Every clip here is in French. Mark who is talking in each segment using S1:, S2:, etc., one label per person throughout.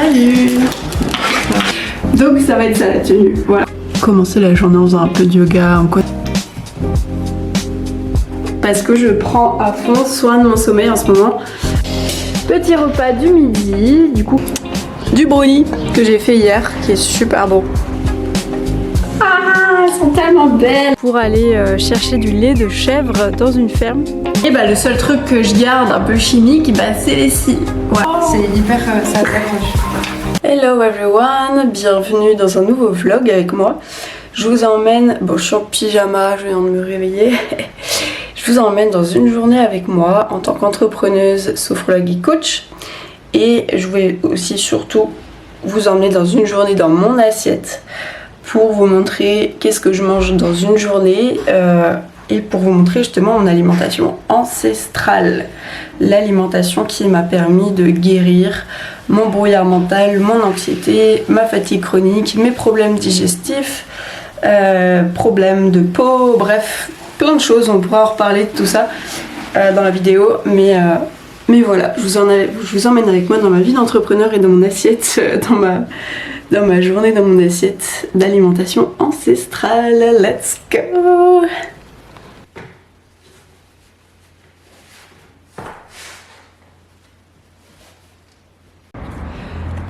S1: Salut. Donc ça va être ça la tenue, voilà. Commencer la journée en faisant un peu de yoga, en quoi. Parce que je prends à fond soin de mon sommeil en ce moment. Petit repas du midi, du coup, du brownie que j'ai fait hier, qui est super bon. Ah, elles sont tellement belles. Pour aller chercher du lait de chèvre dans une ferme. Et bah le seul truc que je garde un peu chimique, bah c'est les scies. Ouais, c'est hyper ça accroche. Hello everyone, bienvenue dans un nouveau vlog avec moi. Je vous emmène, bon je suis en pyjama, je viens de me réveiller. Je vous emmène dans une journée avec moi en tant qu'entrepreneuse, sophrologue et coach. Et je vais aussi surtout vous emmener dans une journée dans mon assiette pour vous montrer qu'est-ce que je mange dans une journée et pour vous montrer justement mon alimentation ancestrale. L'alimentation qui m'a permis de guérir mon brouillard mental, mon anxiété, ma fatigue chronique, mes problèmes digestifs, problèmes de peau, bref, plein de choses. On pourra en reparler de tout ça dans la vidéo, mais voilà, je vous emmène avec moi dans ma vie d'entrepreneur et dans mon assiette, dans ma journée, dans mon assiette d'alimentation ancestrale. Let's go!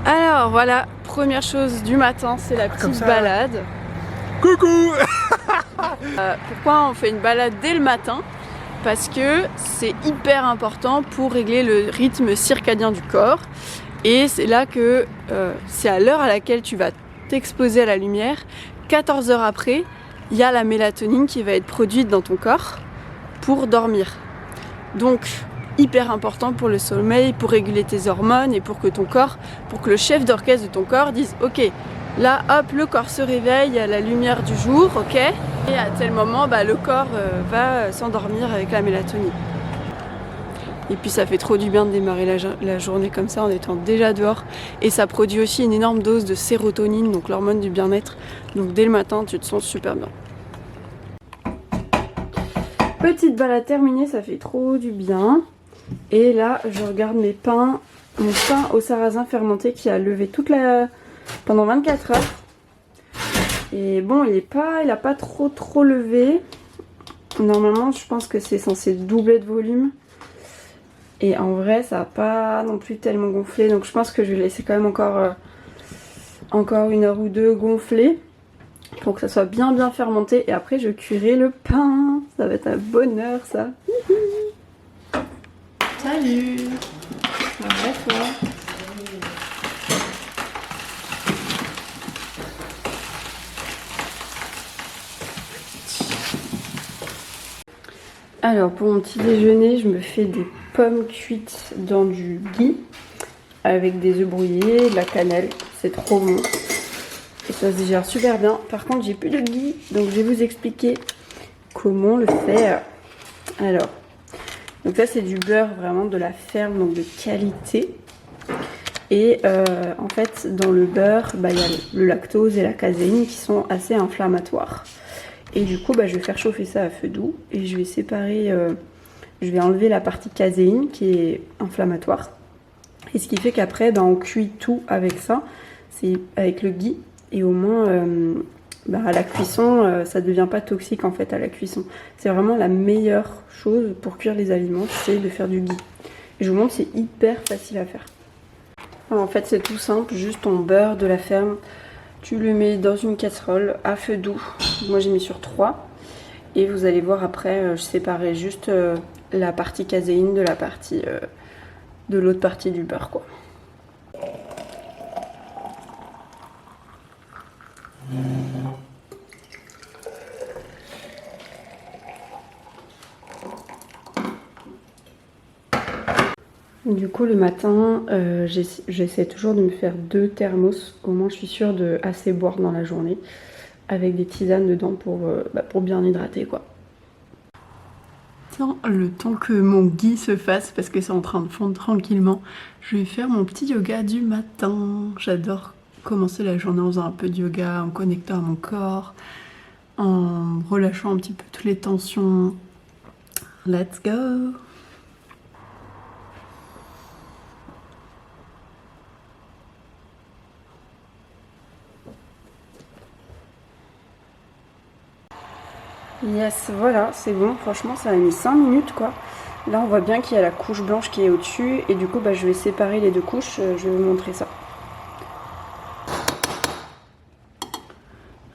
S1: Alors voilà, première chose du matin, c'est la petite balade.
S2: Coucou.
S1: Pourquoi on fait une balade dès le matin? Parce que c'est hyper important pour régler le rythme circadien du corps. Et c'est là que c'est à l'heure à laquelle tu vas t'exposer à la lumière. 14 heures après, il y a la mélatonine qui va être produite dans ton corps pour dormir. Donc hyper important pour le sommeil, pour réguler tes hormones et pour que ton corps, pour que le chef d'orchestre de ton corps dise ok, là hop, le corps se réveille à la lumière du jour, ok, et à tel moment bah, le corps va s'endormir avec la mélatonine. Et puis ça fait trop du bien de démarrer la journée comme ça en étant déjà dehors. Et ça produit aussi une énorme dose de sérotonine, donc l'hormone du bien-être. Donc dès le matin, tu te sens super bien. Petite balade terminée, ça fait trop du bien. Et là, je regarde mon pain au sarrasin fermenté qui a levé pendant 24 heures. Et bon, il a pas trop levé. Normalement, je pense que c'est censé doubler de volume. Et en vrai, ça n'a pas non plus tellement gonflé. Donc je pense que je vais laisser quand même encore 1 heure ou 2 gonfler. Pour que ça soit bien fermenté. Et après, je cuirai le pain. Ça va être un bonheur, ça. Salut! Ça va toi? Alors pour mon petit déjeuner, je me fais des pommes cuites dans du ghee avec des œufs brouillés, de la cannelle, c'est trop bon et ça se digère super bien. Par contre j'ai plus de ghee, donc je vais vous expliquer comment le faire. Alors, donc ça c'est du beurre vraiment de la ferme, donc de qualité. Et en fait dans le beurre, il y a le lactose et la caséine qui sont assez inflammatoires. Et du coup, je vais faire chauffer ça à feu doux et je vais séparer, je vais enlever la partie caséine qui est inflammatoire. Et ce qui fait qu'après, on cuit tout avec ça, c'est avec le ghee. Et au moins, à la cuisson, ça ne devient pas toxique en fait à la cuisson. C'est vraiment la meilleure chose pour cuire les aliments, c'est de faire du ghee. Et je vous montre, c'est hyper facile à faire. Alors, en fait, c'est tout simple, juste ton beurre de la ferme. Tu le mets dans une casserole à feu doux. Moi j'ai mis sur 3. Et vous allez voir après, je séparais juste la partie caséine de la partie de l'autre partie du beurre quoi. Du coup le matin, j'essaie toujours de me faire 2 thermos. Au moins je suis sûre de assez boire dans la journée. Avec des tisanes dedans pour bien hydrater quoi. Tiens, le temps que mon ghee se fasse, parce que c'est en train de fondre tranquillement, je vais faire mon petit yoga du matin. J'adore commencer la journée en faisant un peu de yoga, en me connectant à mon corps, en relâchant un petit peu toutes les tensions. Let's go! Yes, voilà, c'est bon. Franchement, ça a mis 5 minutes, quoi. Là, on voit bien qu'il y a la couche blanche qui est au-dessus. Et du coup, bah, je vais séparer les deux couches. Je vais vous montrer ça.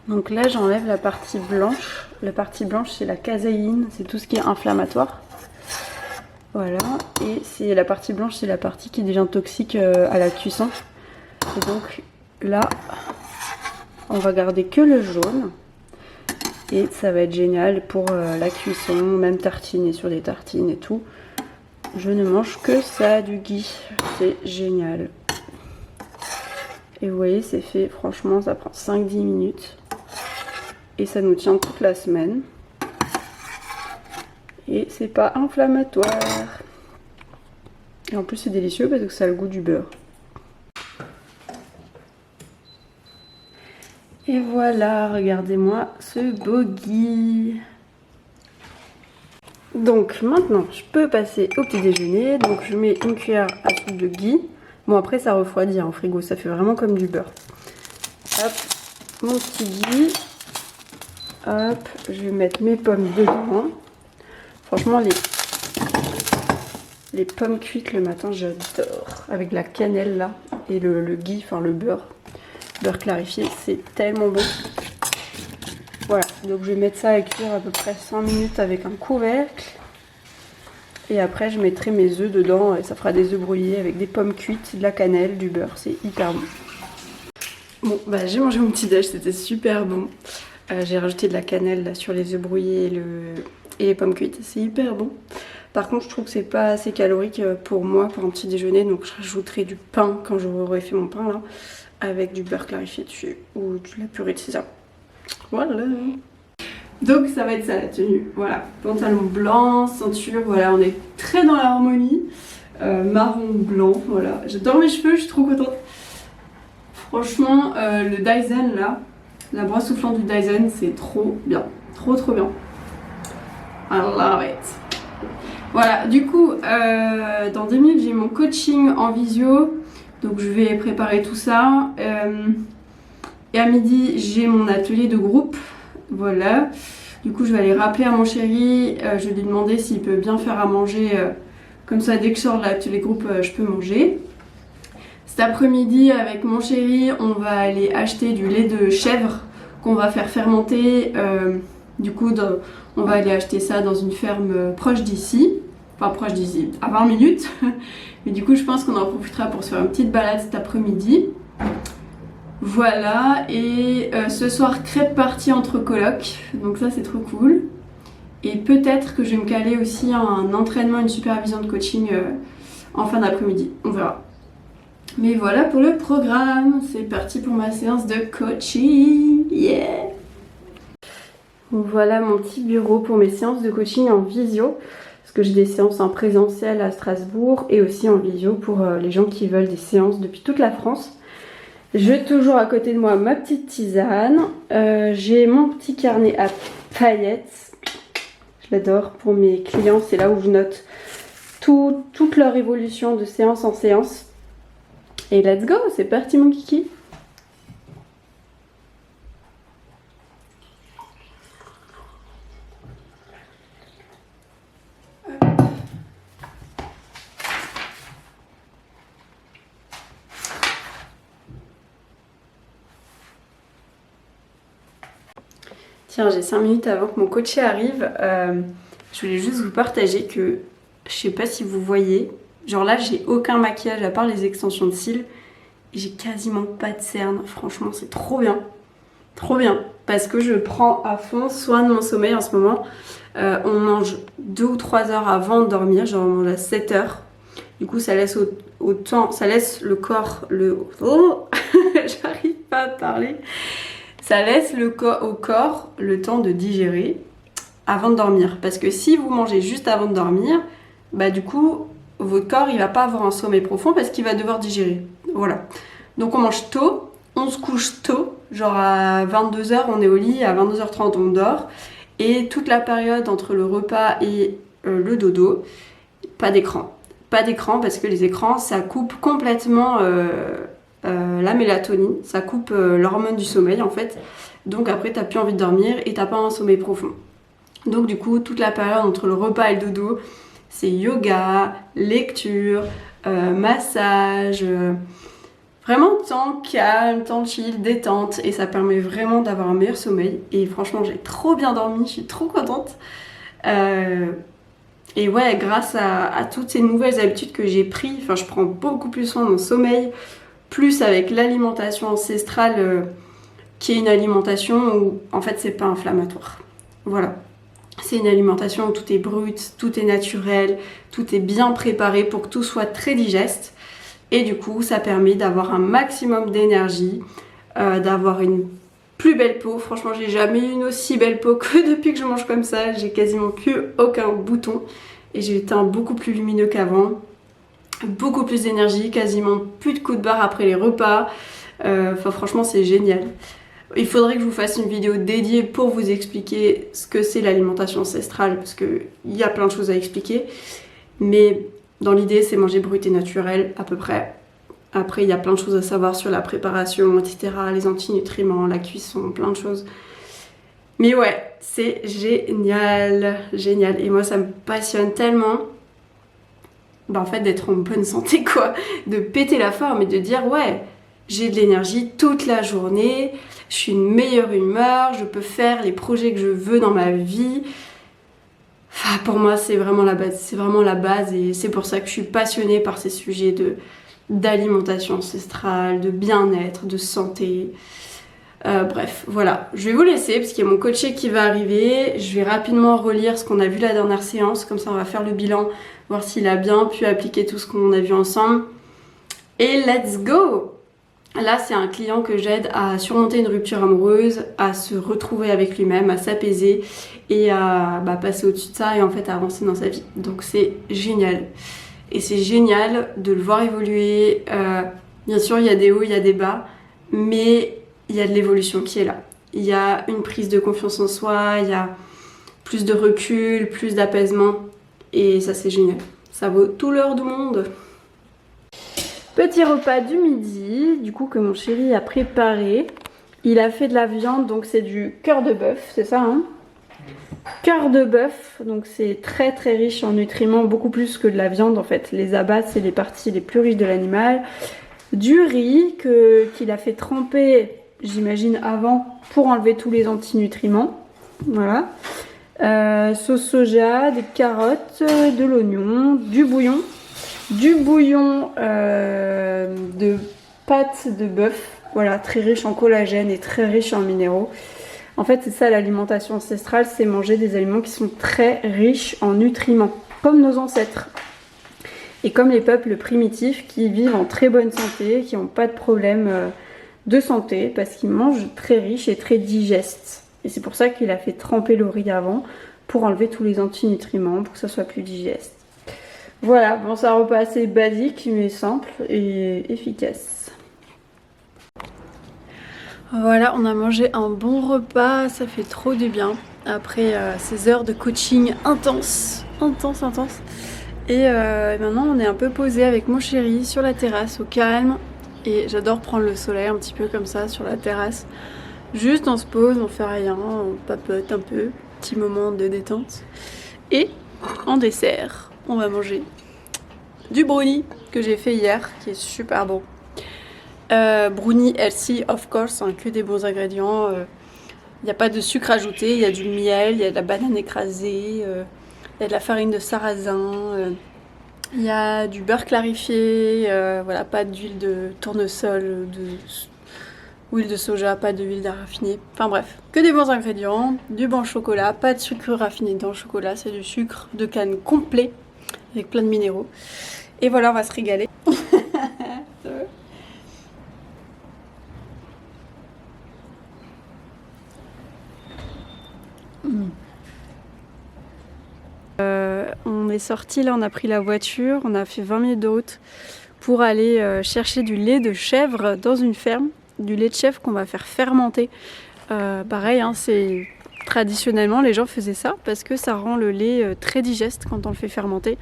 S1: Donc là, j'enlève la partie blanche. La partie blanche, c'est la caséine. C'est tout ce qui est inflammatoire. Voilà. Et c'est la partie blanche, c'est la partie qui devient toxique à la cuisson. Et donc, là, on va garder que le jaune. Et ça va être génial pour la cuisson, même tartiner sur des tartines et tout. Je ne mange que ça, du ghee. C'est génial. Et vous voyez, c'est fait, franchement, ça prend 5-10 minutes. Et ça nous tient toute la semaine. Et c'est pas inflammatoire. Et en plus, c'est délicieux parce que ça a le goût du beurre. Et voilà, regardez-moi ce beau ghee. Donc maintenant, je peux passer au petit déjeuner. Donc je mets une cuillère à soupe de ghee. Bon, après ça refroidit au frigo, ça fait vraiment comme du beurre. Hop, mon petit ghee. Hop, je vais mettre mes pommes dedans. Franchement, les pommes cuites le matin, j'adore. Avec la cannelle là et le ghee, enfin le beurre clarifié, c'est tellement bon. Voilà, donc je vais mettre ça à cuire à peu près 5 minutes avec un couvercle. Et après je mettrai mes œufs dedans et ça fera des œufs brouillés avec des pommes cuites, de la cannelle, du beurre, c'est hyper bon. Bon, bah j'ai mangé mon petit déj, c'était super bon. J'ai rajouté de la cannelle là, sur les œufs brouillés et les pommes cuites, c'est hyper bon. Par contre, je trouve que c'est pas assez calorique pour moi, pour un petit déjeuner, donc je rajouterai du pain quand j'aurai fait mon pain là, avec du beurre clarifié dessus ou de la purée de sésame. Voilà. Donc ça va être ça la tenue. Voilà, pantalon blanc, ceinture, voilà, on est très dans l'harmonie. Marron blanc, voilà. J'adore mes cheveux, je suis trop contente. Franchement, le Dyson là, la brosse soufflante du Dyson, c'est trop bien. Trop bien. I love it. Voilà, du coup, dans 2 minutes, j'ai mon coaching en visio. Donc je vais préparer tout ça. Et à midi, j'ai mon atelier de groupe. Voilà. Du coup, je vais aller rappeler à mon chéri. Je vais lui demander s'il peut bien faire à manger. Comme ça, dès que je sors de l'atelier de groupe, je peux manger. Cet après-midi, avec mon chéri, on va aller acheter du lait de chèvre qu'on va faire fermenter. Du coup, on va aller acheter ça dans une ferme proche d'ici. Enfin, proche d'ici, à 20 minutes. Mais du coup, je pense qu'on en profitera pour se faire une petite balade cet après-midi. Voilà, et ce soir, crêpe partie entre colocs. Donc ça, c'est trop cool. Et peut-être que je vais me caler aussi un entraînement, une supervision de coaching en fin d'après-midi. On verra. Mais voilà pour le programme. C'est parti pour ma séance de coaching. Yeah! Voilà mon petit bureau pour mes séances de coaching en visio. Parce que j'ai des séances en présentiel à Strasbourg et aussi en visio pour les gens qui veulent des séances depuis toute la France. J'ai toujours à côté de moi ma petite tisane. J'ai mon petit carnet à paillettes. Je l'adore pour mes clients. C'est là où je note toute leur évolution de séance en séance. Et let's go, c'est parti mon kiki. Tiens, j'ai 5 minutes avant que mon coaché arrive. Je voulais juste vous partager que, je sais pas si vous voyez, genre là j'ai aucun maquillage à part les extensions de cils. J'ai quasiment pas de cernes. Franchement, c'est trop bien. Trop bien. Parce que je prends à fond soin de mon sommeil en ce moment. On mange 2 ou 3 heures avant de dormir. Genre on mange à 7 heures. Du coup, ça laisse ça laisse le corps, Oh j'arrive pas à parler. Ça laisse au corps le temps de digérer avant de dormir. Parce que si vous mangez juste avant de dormir, bah du coup, votre corps il va pas avoir un sommeil profond parce qu'il va devoir digérer. Voilà. Donc on mange tôt, on se couche tôt, genre à 22 h on est au lit, à 22 h 30 on dort. Et toute la période entre le repas et le dodo, pas d'écran. Pas d'écran parce que les écrans ça coupe complètement la mélatonine, ça coupe l'hormone du sommeil en fait. Donc après t'as plus envie de dormir et t'as pas un sommeil profond. Donc du coup, toute la période entre le repas et le dodo, c'est yoga, lecture, massage, vraiment temps calme, temps chill, détente, et ça permet vraiment d'avoir un meilleur sommeil. Et franchement, j'ai trop bien dormi, je suis trop contente. Et ouais, grâce à toutes ces nouvelles habitudes que j'ai prises, enfin je prends beaucoup plus soin de mon sommeil, plus avec l'alimentation ancestrale, qui est une alimentation où en fait c'est pas inflammatoire. Voilà. C'est une alimentation où tout est brut, tout est naturel, tout est bien préparé pour que tout soit très digeste. Et du coup, ça permet d'avoir un maximum d'énergie, d'avoir une plus belle peau. Franchement, j'ai jamais eu une aussi belle peau que depuis que je mange comme ça. J'ai quasiment plus aucun bouton et j'ai le teint beaucoup plus lumineux qu'avant. Beaucoup plus d'énergie, quasiment plus de coups de barre après les repas. Enfin, franchement, c'est génial. Il faudrait que je vous fasse une vidéo dédiée pour vous expliquer ce que c'est l'alimentation ancestrale, parce qu'il y a plein de choses à expliquer. Mais dans l'idée, c'est manger brut et naturel à peu près. Après, il y a plein de choses à savoir sur la préparation, etc. Les antinutriments, la cuisson, plein de choses. Mais ouais, c'est génial, génial. Et moi, ça me passionne tellement, en fait, d'être en bonne santé, quoi. De péter la forme et de dire, ouais, j'ai de l'énergie toute la journée, je suis une meilleure humeur, je peux faire les projets que je veux dans ma vie. Enfin, pour moi, c'est vraiment la base. C'est vraiment la base et c'est pour ça que je suis passionnée par ces sujets d'alimentation ancestrale, de bien-être, de santé. Bref, voilà. Je vais vous laisser parce qu'il y a mon coaché qui va arriver. Je vais rapidement relire ce qu'on a vu la dernière séance. Comme ça, on va faire le bilan, voir s'il a bien pu appliquer tout ce qu'on a vu ensemble. Et let's go! Là, c'est un client que j'aide à surmonter une rupture amoureuse, à se retrouver avec lui-même, à s'apaiser et à passer au-dessus de ça et en fait à avancer dans sa vie. Donc c'est génial. Et c'est génial de le voir évoluer. Bien sûr, il y a des hauts, il y a des bas, mais il y a de l'évolution qui est là. Il y a une prise de confiance en soi, il y a plus de recul, plus d'apaisement. Et ça, c'est génial. Ça vaut tout l'or du monde. Petit repas du midi, du coup que mon chéri a préparé. Il a fait de la viande, donc c'est du cœur de bœuf, c'est ça hein? Cœur de bœuf, donc c'est très très riche en nutriments, beaucoup plus que de la viande en fait. Les abats, c'est les parties les plus riches de l'animal. Du riz qu'il a fait tremper, j'imagine avant, pour enlever tous les antinutriments. Voilà. Sauce soja, des carottes, de l'oignon, du bouillon. Du bouillon de pâte de bœuf, voilà, très riche en collagène et très riche en minéraux. En fait, c'est ça l'alimentation ancestrale, c'est manger des aliments qui sont très riches en nutriments, comme nos ancêtres. Et comme les peuples primitifs qui vivent en très bonne santé, qui n'ont pas de problème de santé, parce qu'ils mangent très riche et très digeste. Et c'est pour ça qu'il a fait tremper le riz avant, pour enlever tous les antinutriments, pour que ça soit plus digeste. Voilà, bon c'est un repas assez basique mais simple et efficace. Voilà, on a mangé un bon repas, ça fait trop du bien après ces heures de coaching intense. Et maintenant on est un peu posé avec mon chéri sur la terrasse au calme et j'adore prendre le soleil un petit peu comme ça sur la terrasse. Juste on se pose, on fait rien, on papote un peu, petit moment de détente. Et en dessert, on va manger du brownie que j'ai fait hier, qui est super bon. Brownie healthy, of course, hein, que des bons ingrédients. Il n'y a pas de sucre ajouté, il y a du miel, il y a de la banane écrasée, il y a de la farine de sarrasin, il y a du beurre clarifié, voilà, pas d'huile de tournesol, huile de soja, pas d'huile raffinée. Enfin bref, que des bons ingrédients, du bon chocolat, pas de sucre raffiné dans le chocolat, c'est du sucre de canne complet avec plein de minéraux. Et voilà, on va se régaler. On est sorti là, on a pris la voiture, on a fait 20 minutes de route pour aller chercher du lait de chèvre dans une ferme. Du lait de chèvre qu'on va faire fermenter. Pareil, hein, c'est traditionnellement les gens faisaient ça parce que ça rend le lait très digeste quand on le fait fermenter.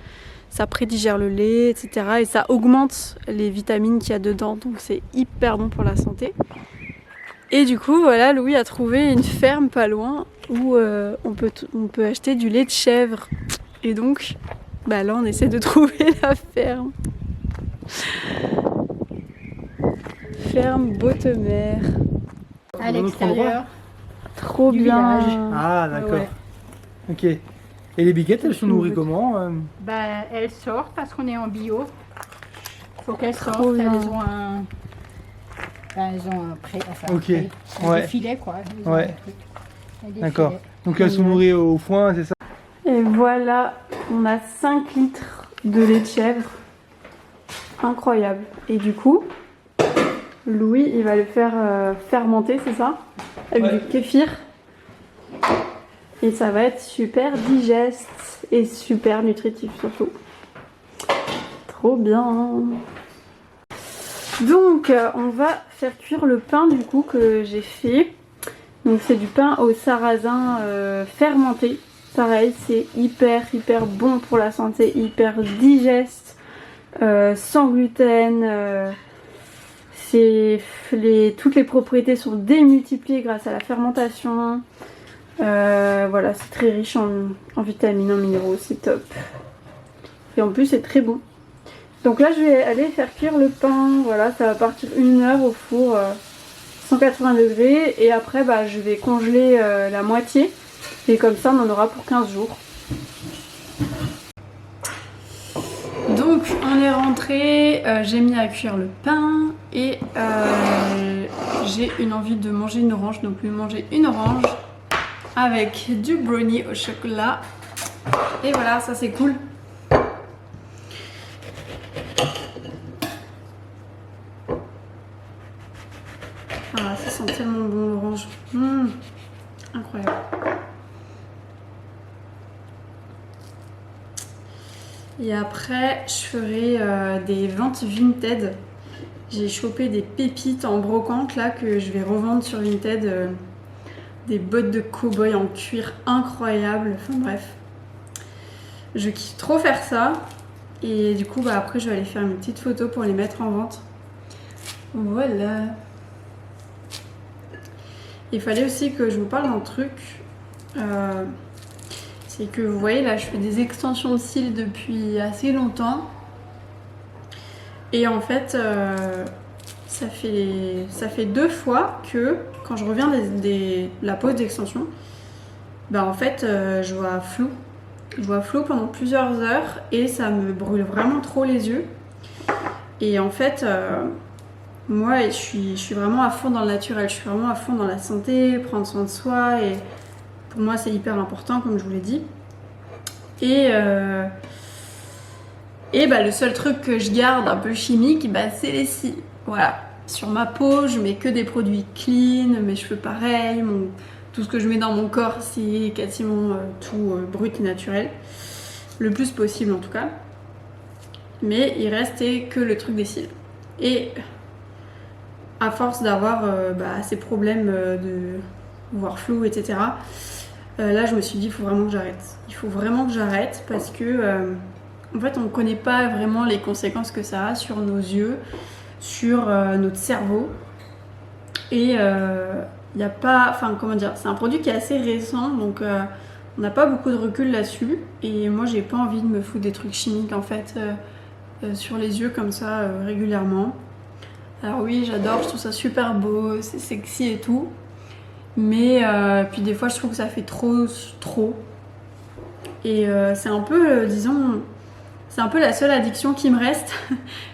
S1: Ça prédigère le lait, etc. Et ça augmente les vitamines qu'il y a dedans, donc c'est hyper bon pour la santé. Et du coup, voilà, Louis a trouvé une ferme pas loin où on peut acheter du lait de chèvre. Et donc, bah là, on essaie de trouver la ferme. Ferme Botemer.
S2: À l'extérieur.
S1: Trop
S2: Du
S1: bien.
S2: village.
S3: Ah, d'accord.
S2: Ouais.
S3: Ok. Et les biquettes, elles sont nourries comment
S2: Bah, elles sortent parce qu'on est en bio. Faut qu'elles
S1: Trop
S2: sortent.
S1: bien.
S2: Elles ont un. Ben, elles ont un pré. Enfin,
S3: Ok.
S2: des filets quoi. Elles ont
S3: Ouais.
S2: un truc. Des
S3: D'accord.
S2: filets.
S3: Donc elles sont nourries au foin, c'est ça?
S1: Et voilà, on a 5 litres de lait de chèvre. Incroyable. Et du coup, Louis, il va le faire fermenter, c'est ça? Avec
S3: Ouais.
S1: du kéfir. Et ça va être super digeste et super nutritif surtout. Trop bien. Donc, on va faire cuire le pain du coup que j'ai fait. Donc c'est du pain au sarrasin fermenté. Pareil, c'est hyper bon pour la santé, hyper digeste, sans gluten. Toutes les propriétés sont démultipliées grâce à la fermentation. Voilà, c'est très riche en vitamines, en minéraux, c'est top. Et en plus, c'est très bon. Donc là, je vais aller faire cuire le pain. Voilà, ça va partir 1 heure au four, 180 degrés. Et après, bah, je vais congeler la moitié. Et comme ça, on en aura pour 15 jours. Donc, on est rentré. J'ai mis à cuire le pain. Et j'ai une envie de manger une orange. Donc, je vais manger une orange avec du brownie au chocolat. Et voilà, ça c'est cool. Ah, ça sent tellement bon l'orange. Incroyable. Et après, je ferai des ventes Vinted. J'ai chopé des pépites en brocante là que je vais revendre sur Vinted. Des bottes de cow-boy en cuir incroyables. Enfin bref. Je kiffe trop faire ça. Et du coup, bah, après, je vais aller faire une petite photo pour les mettre en vente. Voilà. Il fallait aussi que je vous parle d'un truc. C'est que vous voyez là, je fais des extensions de cils depuis assez longtemps. Et en fait, ça fait 2 fois que quand je reviens de la pause d'extension, bah en fait, je vois flou. Je vois flou pendant plusieurs heures et ça me brûle vraiment trop les yeux. Et en fait, moi, je suis vraiment à fond dans le naturel. Je suis vraiment à fond dans la santé, prendre soin de soi. Et pour moi, c'est hyper important, comme je vous l'ai dit. Et bah, le seul truc que je garde un peu chimique, bah, c'est les cils. Voilà. Sur ma peau, je mets que des produits clean, mes cheveux pareil, tout ce que je mets dans mon corps, c'est quasiment tout brut et naturel. Le plus possible en tout cas. Mais il restait que le truc des cils. Et à force d'avoir ces problèmes de voir flou, etc. Là, je me suis dit, il faut vraiment que j'arrête. Il faut vraiment que j'arrête parce que, en fait, on ne connaît pas vraiment les conséquences que ça a sur nos yeux, sur notre cerveau. Et il n'y a pas... Enfin, comment dire, c'est un produit qui est assez récent, donc on n'a pas beaucoup de recul là-dessus. Et moi, j'ai pas envie de me foutre des trucs chimiques, en fait, sur les yeux comme ça, régulièrement. Alors oui, j'adore, je trouve ça super beau, c'est sexy et tout. Mais puis des fois, je trouve que ça fait trop. Et c'est un peu, disons, c'est un peu la seule addiction qui me reste.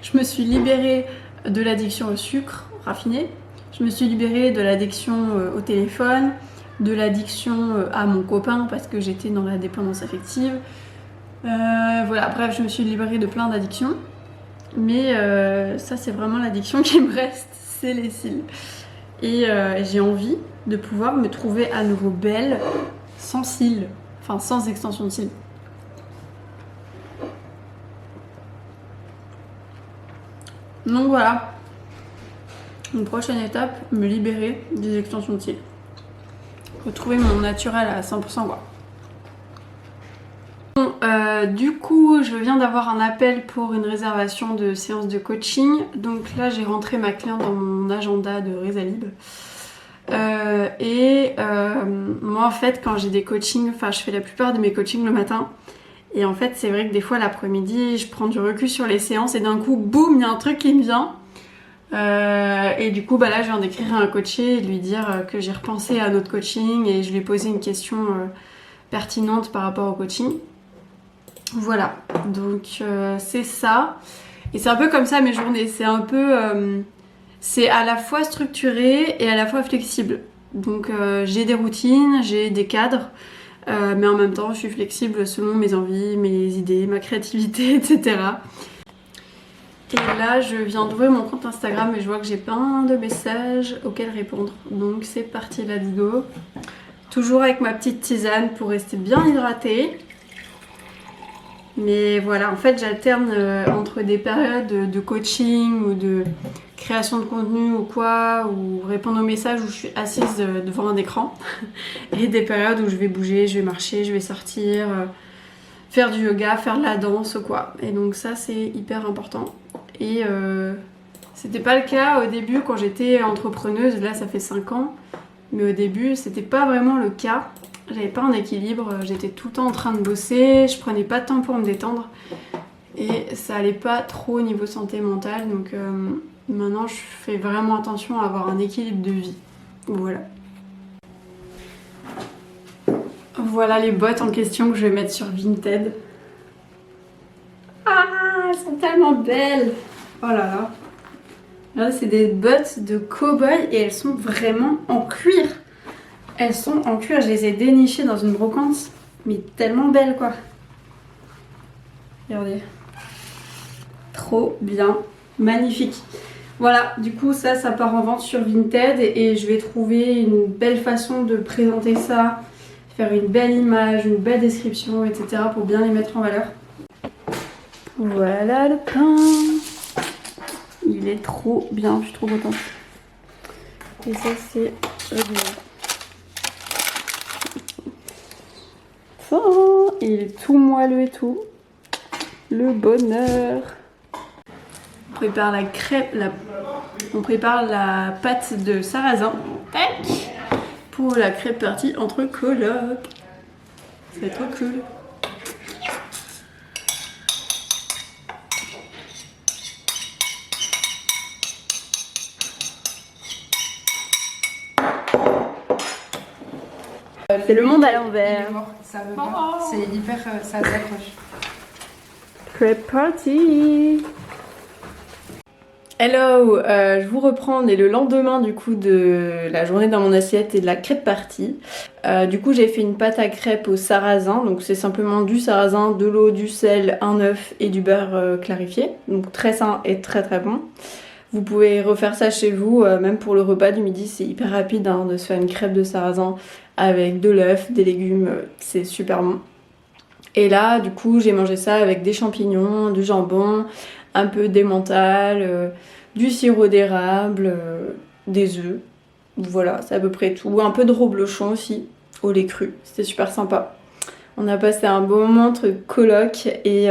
S1: Je me suis libérée de l'addiction au sucre raffiné. Je me suis libérée de l'addiction au téléphone, de l'addiction à mon copain parce que j'étais dans la dépendance affective. Voilà, bref, je me suis libérée de plein d'addictions. Mais ça, c'est vraiment l'addiction qui me reste, c'est les cils. Et j'ai envie de pouvoir me trouver à nouveau belle sans cils, enfin sans extension de cils. Donc voilà, une prochaine étape, me libérer des extensions de cils. Retrouver mon naturel à 100% quoi. Bon, du coup, je viens d'avoir un appel pour une réservation de séance de coaching. Donc là, j'ai rentré ma cliente dans mon agenda de Résalib. Moi en fait quand j'ai des coachings, enfin je fais la plupart de mes coachings le matin. Et en fait c'est vrai que des fois l'après-midi je prends du recul sur les séances et d'un coup boum il y a un truc qui me vient. Et du coup bah là je viens d'écrire à un coaché et de lui dire que j'ai repensé à notre coaching et je lui ai posé une question pertinente par rapport au coaching. Voilà, donc c'est ça. Et c'est un peu comme ça mes journées, c'est un peu... c'est à la fois structuré et à la fois flexible. Donc j'ai des routines, j'ai des cadres, mais en même temps je suis flexible selon mes envies, mes idées, ma créativité, etc. Et là je viens d'ouvrir mon compte Instagram et je vois que j'ai plein de messages auxquels répondre. Donc c'est parti, let's go. Toujours avec ma petite tisane pour rester bien hydratée. Mais voilà, en fait j'alterne entre des périodes de coaching ou de création de contenu ou quoi, ou répondre aux messages où je suis assise devant un écran, et des périodes où je vais bouger, je vais marcher, je vais sortir, faire du yoga, faire de la danse ou quoi. Et donc ça c'est hyper important. Et c'était pas le cas au début quand j'étais entrepreneuse, là ça fait 5 ans, mais au début c'était pas vraiment le cas. J'avais pas un équilibre, j'étais tout le temps en train de bosser, je prenais pas de temps pour me détendre et ça allait pas trop au niveau santé mentale, donc maintenant je fais vraiment attention à avoir un équilibre de vie. Voilà. Voilà les bottes en question que je vais mettre sur Vinted. Ah, elles sont tellement belles! Oh là là! Là c'est des bottes de cow-boy et elles sont vraiment en cuir. Elles sont en cuir, je les ai dénichées dans une brocante, mais tellement belles quoi. Regardez. Trop bien, magnifique. Voilà, du coup ça part en vente sur Vinted et je vais trouver une belle façon de présenter ça, faire une belle image, une belle description, etc. pour bien les mettre en valeur. Voilà le pain. Il est trop bien, je suis trop contente. Et ça c'est il est tout moelleux et tout. Le bonheur. On prépare la crêpe, on prépare la pâte de sarrasin. Tac. Pour la crêpe partie entre colocs. C'est trop cool. C'est le monde à l'envers.
S4: Ça veut pas. C'est hyper. Ça s'accroche.
S1: Crêpe party. Hello, je vous reprends, on est le lendemain du coup de la journée dans mon assiette et de la crêpe party. Du coup j'ai fait une pâte à crêpes au sarrasin, donc c'est simplement du sarrasin, de l'eau, du sel, un œuf et du beurre clarifié. Donc très sain et très très bon. Vous pouvez refaire ça chez vous, même pour le repas du midi, c'est hyper rapide hein, de se faire une crêpe de sarrasin avec de l'œuf, des légumes, c'est super bon. Et là, du coup, j'ai mangé ça avec des champignons, du jambon, un peu d'emmental, du sirop d'érable, des œufs. Voilà, c'est à peu près tout. Un peu de reblochon aussi, au lait cru. C'était super sympa. On a passé un bon moment entre colocs et...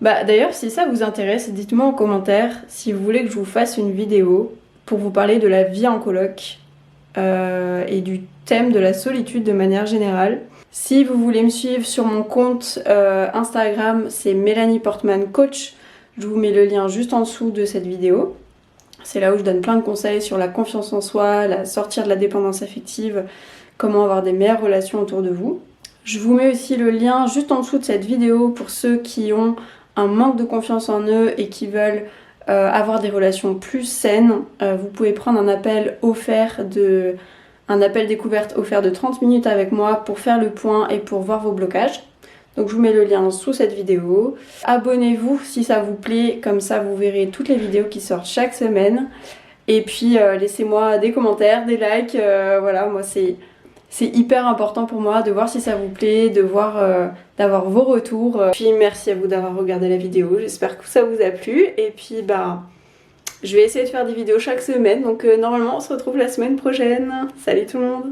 S1: d'ailleurs, si ça vous intéresse, dites-moi en commentaire si vous voulez que je vous fasse une vidéo pour vous parler de la vie en coloc et du thème de la solitude de manière générale. Si vous voulez me suivre sur mon compte Instagram, c'est Mélanie Portman Coach. Je vous mets le lien juste en dessous de cette vidéo. C'est là où je donne plein de conseils sur la confiance en soi, sortir de la dépendance affective, comment avoir des meilleures relations autour de vous. Je vous mets aussi le lien juste en dessous de cette vidéo pour ceux qui ont un manque de confiance en eux et qui veulent avoir des relations plus saines. Vous pouvez prendre un appel découverte offert de 30 minutes avec moi pour faire le point et pour voir vos blocages. Donc je vous mets le lien sous cette vidéo. Abonnez-vous si ça vous plaît, comme ça vous verrez toutes les vidéos qui sortent chaque semaine. Et puis laissez-moi des commentaires, des likes, voilà, moi c'est hyper important pour moi de voir si ça vous plaît, de voir d'avoir vos retours. Puis merci à vous d'avoir regardé la vidéo, j'espère que ça vous a plu. Et puis je vais essayer de faire des vidéos chaque semaine, donc normalement on se retrouve la semaine prochaine. Salut tout le monde!